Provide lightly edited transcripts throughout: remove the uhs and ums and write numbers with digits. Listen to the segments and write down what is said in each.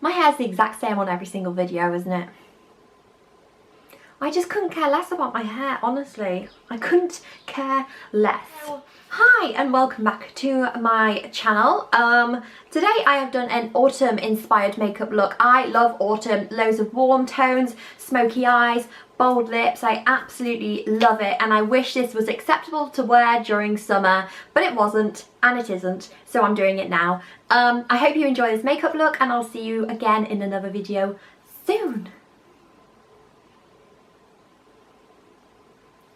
My hair's the exact same on every single video, isn't it? I just couldn't care less about my hair, honestly. I couldn't care less. Hi and welcome back to my channel. Today I have done an autumn inspired makeup look. I love autumn, loads of warm tones, smoky eyes, bold lips. I absolutely love it, and I wish this was acceptable to wear during summer, but it wasn't and it isn't, so I'm doing it now. I hope you enjoy this makeup look, and I'll see you again in another video soon.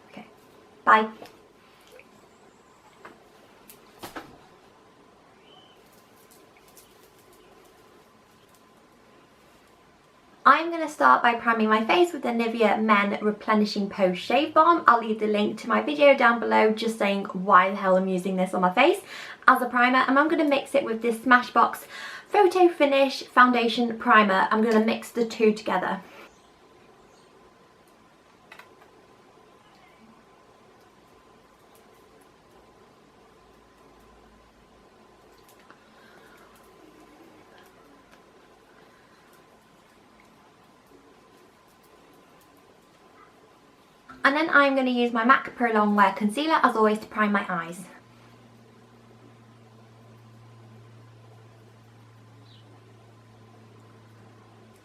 Okay, bye. I'm going to start by priming my face with the Nivea Men Replenishing Post Shave Balm. I'll leave the link to my video down below just saying why the hell I'm using this on my face as a primer. And I'm going to mix it with this Smashbox Photo Finish Foundation Primer. I'm going to mix the two together. And then I'm going to use my MAC Pro Longwear Concealer, as always, to prime my eyes.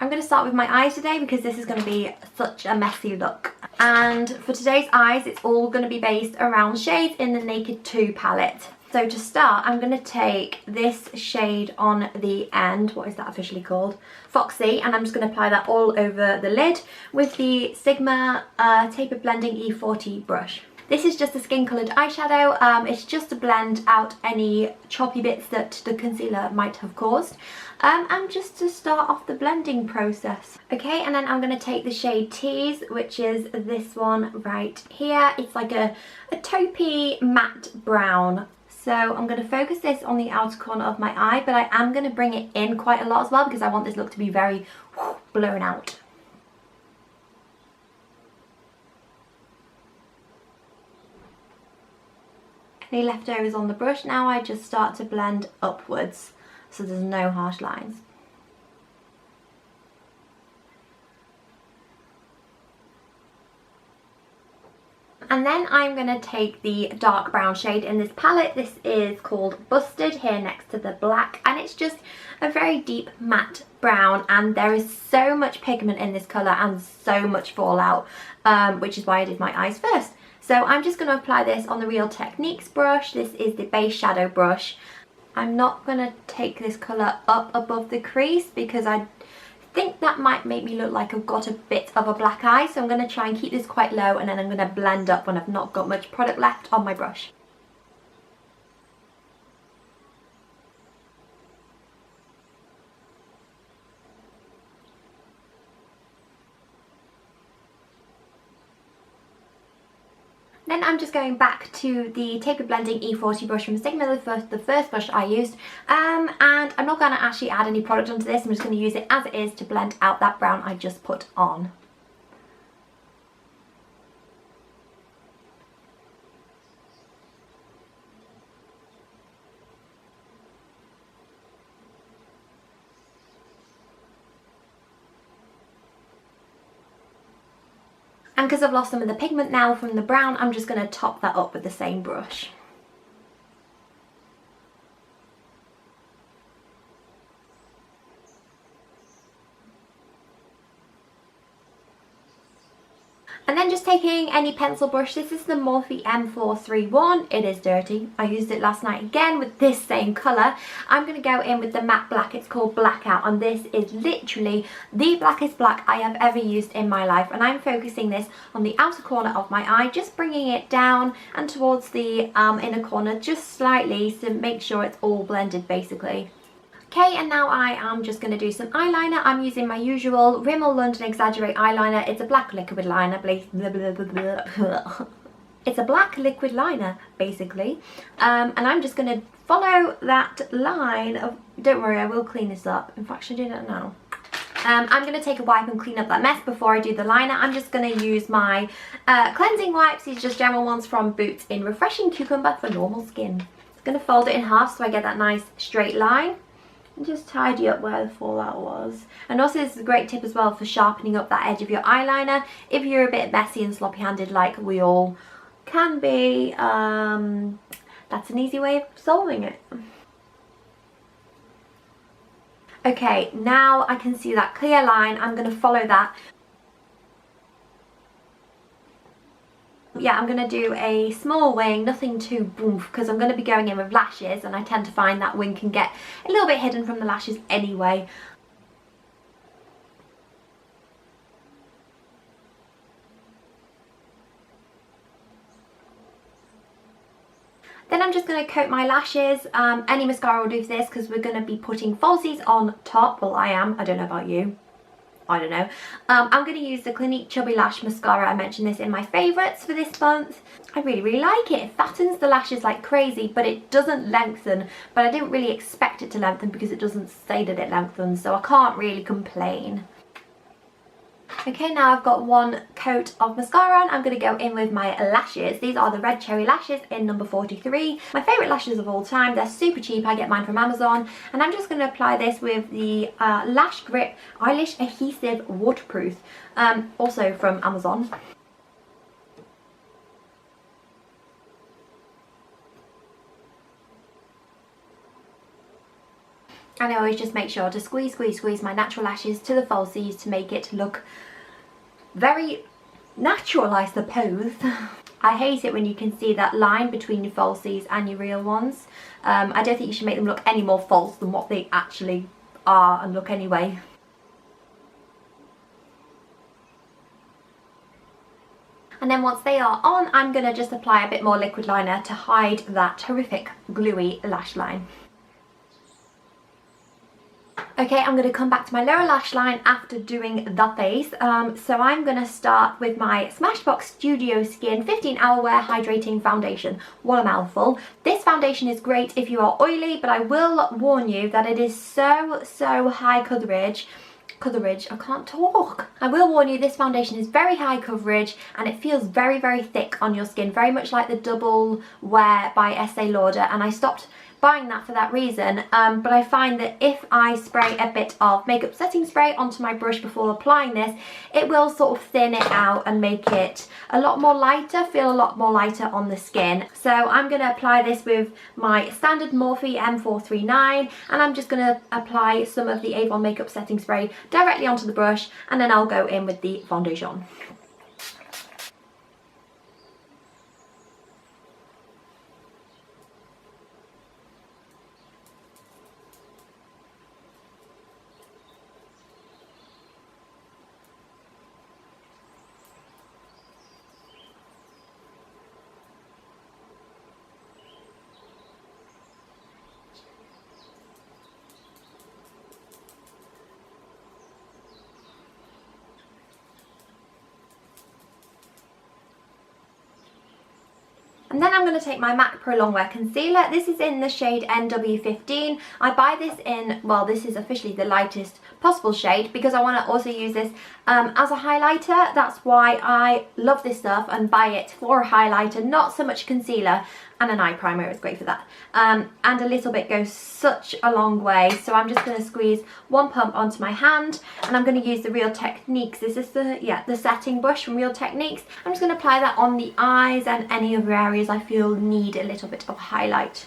I'm going to start with my eyes today because this is going to be such a messy look. And for today's eyes, it's all going to be based around shades in the Naked 2 palette. So to start, I'm going to take this shade on the end, what is that officially called? Foxy, and I'm just going to apply that all over the lid with the Sigma Tapered Blending E40 brush. This is just a skin coloured eyeshadow. It's just to blend out any choppy bits that the concealer might have caused. And just to start off the blending process. Okay, and then I'm going to take the shade Tease, which is this one right here. It's like a taupey matte brown. So I'm going to focus this on the outer corner of my eye, but I am going to bring it in quite a lot as well because I want this look to be very blown out. Any leftovers on the brush, now I just start to blend upwards so there's no harsh lines. And then I'm going to take the dark brown shade in this palette. This is called Busted, here next to the black, and it's just a very deep matte brown, and there is so much pigment in this colour and so much fallout, which is why I did my eyes first. So I'm just going to apply this on the Real Techniques brush. This is the base shadow brush. I'm not going to take this colour up above the crease because I think that might make me look like I've got a bit of a black eye, so I'm going to try and keep this quite low, and then I'm going to blend up when I've not got much product left on my brush. Then I'm just going back to the Tapered Blending E40 brush from Sigma, the first brush I used, and I'm not going to actually add any product onto this. I'm just going to use it as it is to blend out that brown I just put on. And because I've lost some of the pigment now from the brown, I'm just going to top that up with the same brush. And then just taking any pencil brush, this is the Morphe M431. It is dirty. I used it last night again with this same colour. I'm going to go in with the matte black. It's called Blackout, and this is literally the blackest black I have ever used in my life. And I'm focusing this on the outer corner of my eye, just bringing it down and towards the inner corner just slightly to make sure it's all blended basically. Okay, and now I am just going to do some eyeliner. I'm using my usual Rimmel London Exaggerate eyeliner. It's a black liquid liner. It's a black liquid liner, basically. And I'm just going to follow that line of... Don't worry, I will clean this up. In fact, should I do that now? I'm going to take a wipe and clean up that mess before I do the liner. I'm just going to use my cleansing wipes. These are just general ones from Boots in Refreshing Cucumber for normal skin. I'm going to fold it in half so I get that nice straight line. and just tidy up where the fallout was. And also this is a great tip as well for sharpening up that edge of your eyeliner if you're a bit messy and sloppy handed like we all can be. That's an easy way of solving it. Okay, now I can see that clear line. I'm going to follow that. Yeah, I'm going to do a small wing, nothing too boom, because I'm going to be going in with lashes, and I tend to find that wing can get a little bit hidden from the lashes anyway. Then I'm just going to coat my lashes. Any mascara will do for this because we're going to be putting falsies on top. Well, I am. I don't know about you. I don't know. I'm going to use the Clinique Chubby Lash Mascara. I mentioned this in my favourites for this month. I really, really like it. It fattens the lashes like crazy, but it doesn't lengthen. But I didn't really expect it to lengthen because it doesn't say that it lengthens, so I can't really complain. Okay, now I've got one coat of mascara on. I'm going to go in with my lashes. These are the Red Cherry lashes in number 43. My favourite lashes of all time. They're super cheap. I get mine from Amazon. And I'm just going to apply this with the Lash Grip Eyelash Adhesive Waterproof, also from Amazon. And I always just make sure to squeeze my natural lashes to the falsies to make it look very natural, I suppose. I hate it when you can see that line between your falsies and your real ones. I don't think you should make them look any more false than what they actually are and look anyway. And then once they are on, I'm going to just apply a bit more liquid liner to hide that horrific gluey lash line. Okay, I'm going to come back to my lower lash line after doing the face. So I'm going to start with my Smashbox Studio Skin 15-Hour Wear Hydrating Foundation. What a mouthful. This foundation is great if you are oily, but I will warn you that it is so high coverage. I can't talk. I will warn you, this foundation is very high coverage and it feels very thick on your skin, very much like the Double Wear by Estee Lauder, and I stopped buying that for that reason, but I find that if I spray a bit of makeup setting spray onto my brush before applying this, it will sort of thin it out and make it a lot more lighter, feel a lot more lighter on the skin. So I'm going to apply this with my standard Morphe M439, and I'm just going to apply some of the Avon makeup setting spray directly onto the brush, and then I'll go in with the foundation. And then I'm going to take my MAC Pro Longwear Concealer. This is in the shade NW15. I buy this in, well, this is officially the lightest possible shade because I want to also use this as a highlighter. That's why I love this stuff and buy it for a highlighter, not so much concealer. And an eye primer is great for that. And a little bit goes such a long way. So I'm just going to squeeze one pump onto my hand, and I'm going to use the Real Techniques. Is this the setting brush from Real Techniques? I'm just going to apply that on the eyes and any other areas I feel need a little bit of highlight.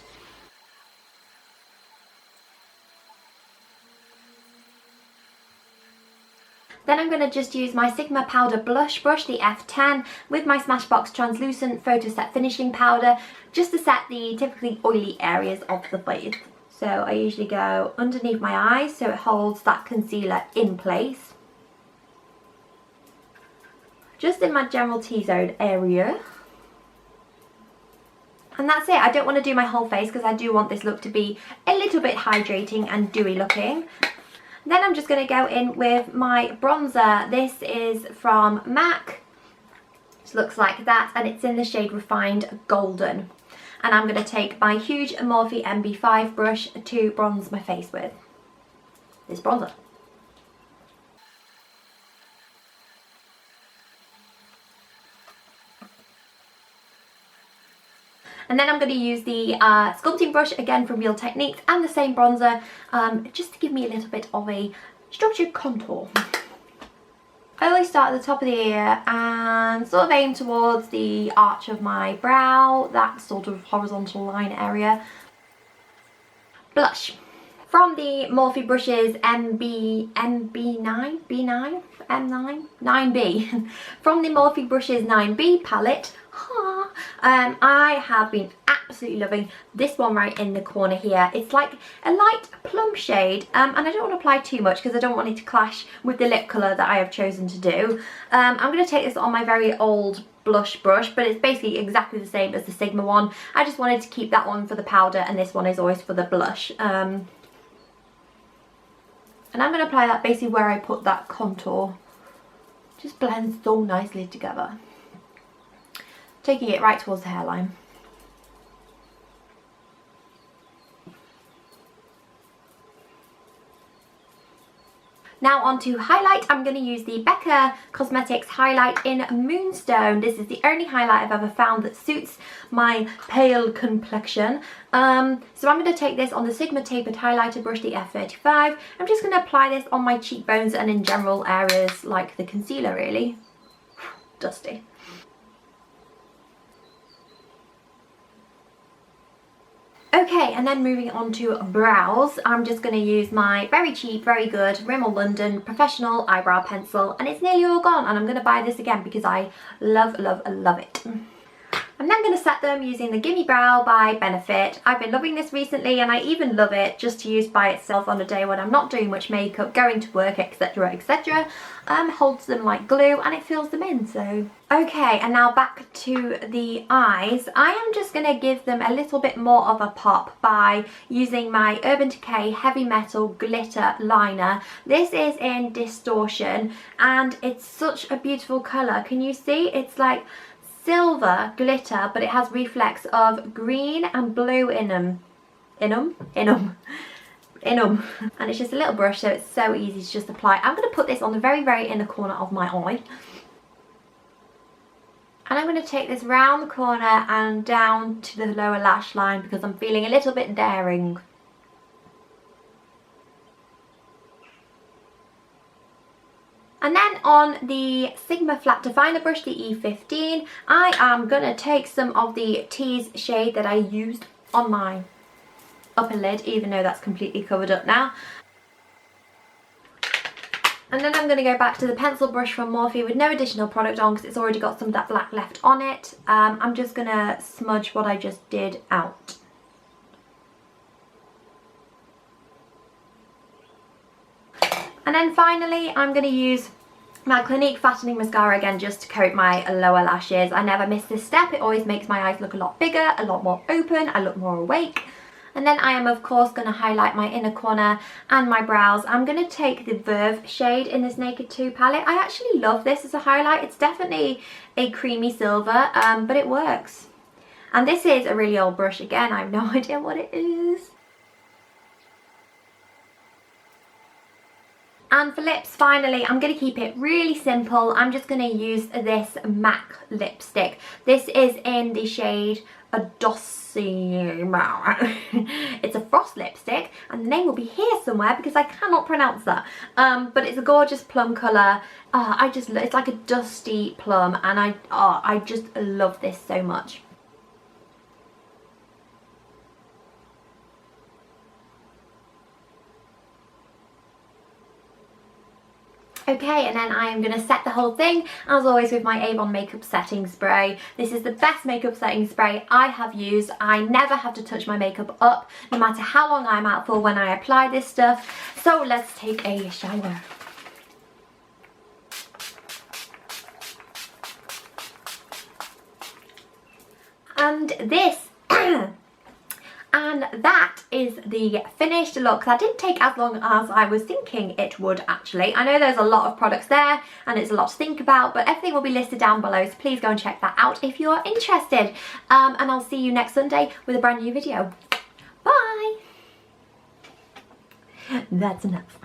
Then I'm going to just use my Sigma Powder Blush Brush, the F10, with my Smashbox Translucent Photo Set Finishing Powder, just to set the typically oily areas of the face. So I usually go underneath my eyes so it holds that concealer in place. Just in my general T-zone area. And that's it. I don't want to do my whole face because I do want this look to be a little bit hydrating and dewy looking. Then I'm just going to go in with my bronzer. This is from MAC. It looks like that, and it's in the shade Refined Golden. And I'm going to take my huge Morphe MB5 brush to bronze my face with this bronzer. And then I'm going to use the sculpting brush again from Real Techniques and the same bronzer just to give me a little bit of a structured contour. I always start at the top of the ear and sort of aim towards the arch of my brow, that sort of horizontal line area. Blush. From the Morphe Brushes MB9? From the Morphe Brushes 9B palette, I have been absolutely loving this one right in the corner here. It's like a light plum shade, and I don't want to apply too much because I don't want it to clash with the lip colour that I have chosen to do. I'm going to take this on my very old blush brush, but it's basically exactly the same as the Sigma one. I just wanted to keep that one for the powder and this one is always for the blush. And I'm going to apply that basically where I put that contour. Just blends so nicely together. Taking it right towards the hairline. Now on to highlight. I'm going to use the Becca Cosmetics highlight in Moonstone. This is the only highlight I've ever found that suits my pale complexion. So I'm going to take this on the Sigma tapered highlighter brush, the F35. I'm just going to apply this on my cheekbones and in general areas like the concealer really. Dusty. Okay, and then moving on to brows, I'm just going to use my very cheap, very good Rimmel London Professional Eyebrow Pencil, and it's nearly all gone, and I'm going to buy this again because I love, love, love it. I'm then going to set them using the Gimme Brow by Benefit. I've been loving this recently, and I even love it just to use by itself on a day when I'm not doing much makeup, going to work, etc, etc. Holds them like glue and it fills them in, so. Okay, and now back to the eyes. I am just going to give them a little bit more of a pop by using my Urban Decay Heavy Metal Glitter Liner. This is in Distortion and it's such a beautiful colour. Can you see? It's like silver glitter, but it has reflex of green and blue in them. And it's just a little brush, so it's so easy to just apply. I'm going to put this on the very, very inner corner of my eye. And I'm going to take this round the corner and down to the lower lash line because I'm feeling a little bit daring. And then on the Sigma Flat Definer brush, the E15, I am going to take some of the Tease shade that I used on my upper lid, even though that's completely covered up now. And then I'm going to go back to the pencil brush from Morphe with no additional product on because it's already got some of that black left on it. I'm just going to smudge what I just did out. And then finally, I'm going to use my Clinique Fattening Mascara again just to coat my lower lashes. I never miss this step. It always makes my eyes look a lot bigger, a lot more open. I look more awake. And then I am of course going to highlight my inner corner and my brows. I'm going to take the Verve shade in this Naked 2 palette. I actually love this as a highlight. It's definitely a creamy silver, but it works. And this is a really old brush again. I have no idea what it is. And for lips, finally, I'm going to keep it really simple. I'm just going to use this MAC lipstick. This is in the shade Odyssey. It's a frost lipstick, and the name will be here somewhere because I cannot pronounce that. But it's a gorgeous plum colour. It's like a dusty plum, and I just love this so much. Okay, and then I am going to set the whole thing, as always, with my Avon makeup setting spray. This is the best makeup setting spray I have used. I never have to touch my makeup up, no matter how long I'm out for when I apply this stuff. So let's take a shower. And this and that is the finished look. That didn't take as long as I was thinking it would actually. I know there's a lot of products there and it's a lot to think about, but everything will be listed down below, so please go and check that out if you're interested. And I'll see you next Sunday with a brand new video. Bye! That's enough.